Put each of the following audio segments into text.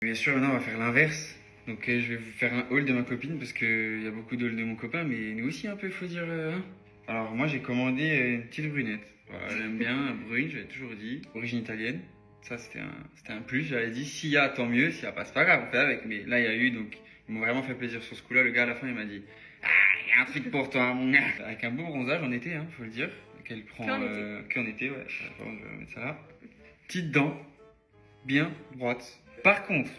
Bien sûr, maintenant, on va faire l'inverse. Donc, je vais vous faire un haul de ma copine parce qu'il y a beaucoup d'hauls de mon copain, mais nous aussi un peu, faut dire. Hein. Alors, moi, j'ai commandé une petite brunette. Voilà, j'aime bien, brune, je l'ai toujours dit. Origine italienne. Ça, c'était un plus. J'avais dit, s'il y a, tant mieux. S'il y a pas, c'est pas grave, on fait avec. Mais là, il y a eu, donc, ils m'ont vraiment fait plaisir sur ce coup-là. Le gars, à la fin, il m'a dit, ah, il y a un truc pour toi, mon gars. Avec un beau bronzage en été, hein, faut le dire. Qu'elle prend. Qu'en été, ouais. Attends, je vais mettre ça là. Petite dent, bien droite. Par contre,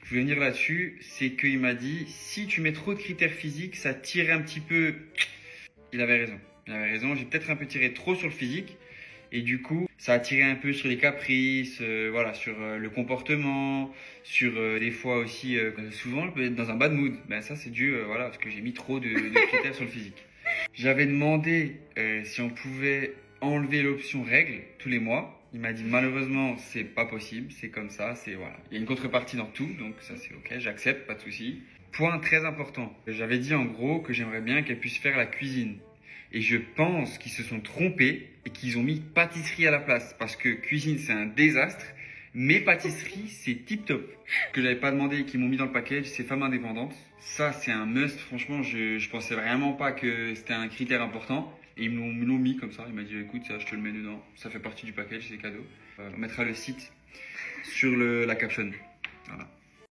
je voulais venir là-dessus, c'est qu'il m'a dit, si tu mets trop de critères physiques, ça tire un petit peu. Il avait raison. Il avait raison. J'ai peut-être un peu tiré trop sur le physique. Et du coup, ça a tiré un peu sur les caprices, voilà, sur le comportement, sur des fois aussi, souvent, elle peut être dans un bad mood. Ben ça, c'est dû, voilà, parce que j'ai mis trop de critères sur le physique. J'avais demandé si on pouvait enlever l'option règles tous les mois. Il m'a dit malheureusement c'est pas possible, c'est comme ça, c'est voilà. Il y a une contrepartie dans tout, donc ça c'est ok, j'accepte, pas de souci. Point très important, j'avais dit en gros que j'aimerais bien qu'elle puisse faire la cuisine. Et je pense qu'ils se sont trompés et qu'ils ont mis pâtisserie à la place. Parce que cuisine c'est un désastre, mais pâtisserie c'est tip top. Ce que j'avais pas demandé et qu'ils m'ont mis dans le package, c'est femme indépendante. Ça c'est un must, franchement je pensais vraiment pas que c'était un critère important. Et ils me l'ont mis comme ça, il m'a dit écoute ça je te le mets dedans, ça fait partie du package, c'est cadeau. On mettra le site sur la caption. Voilà.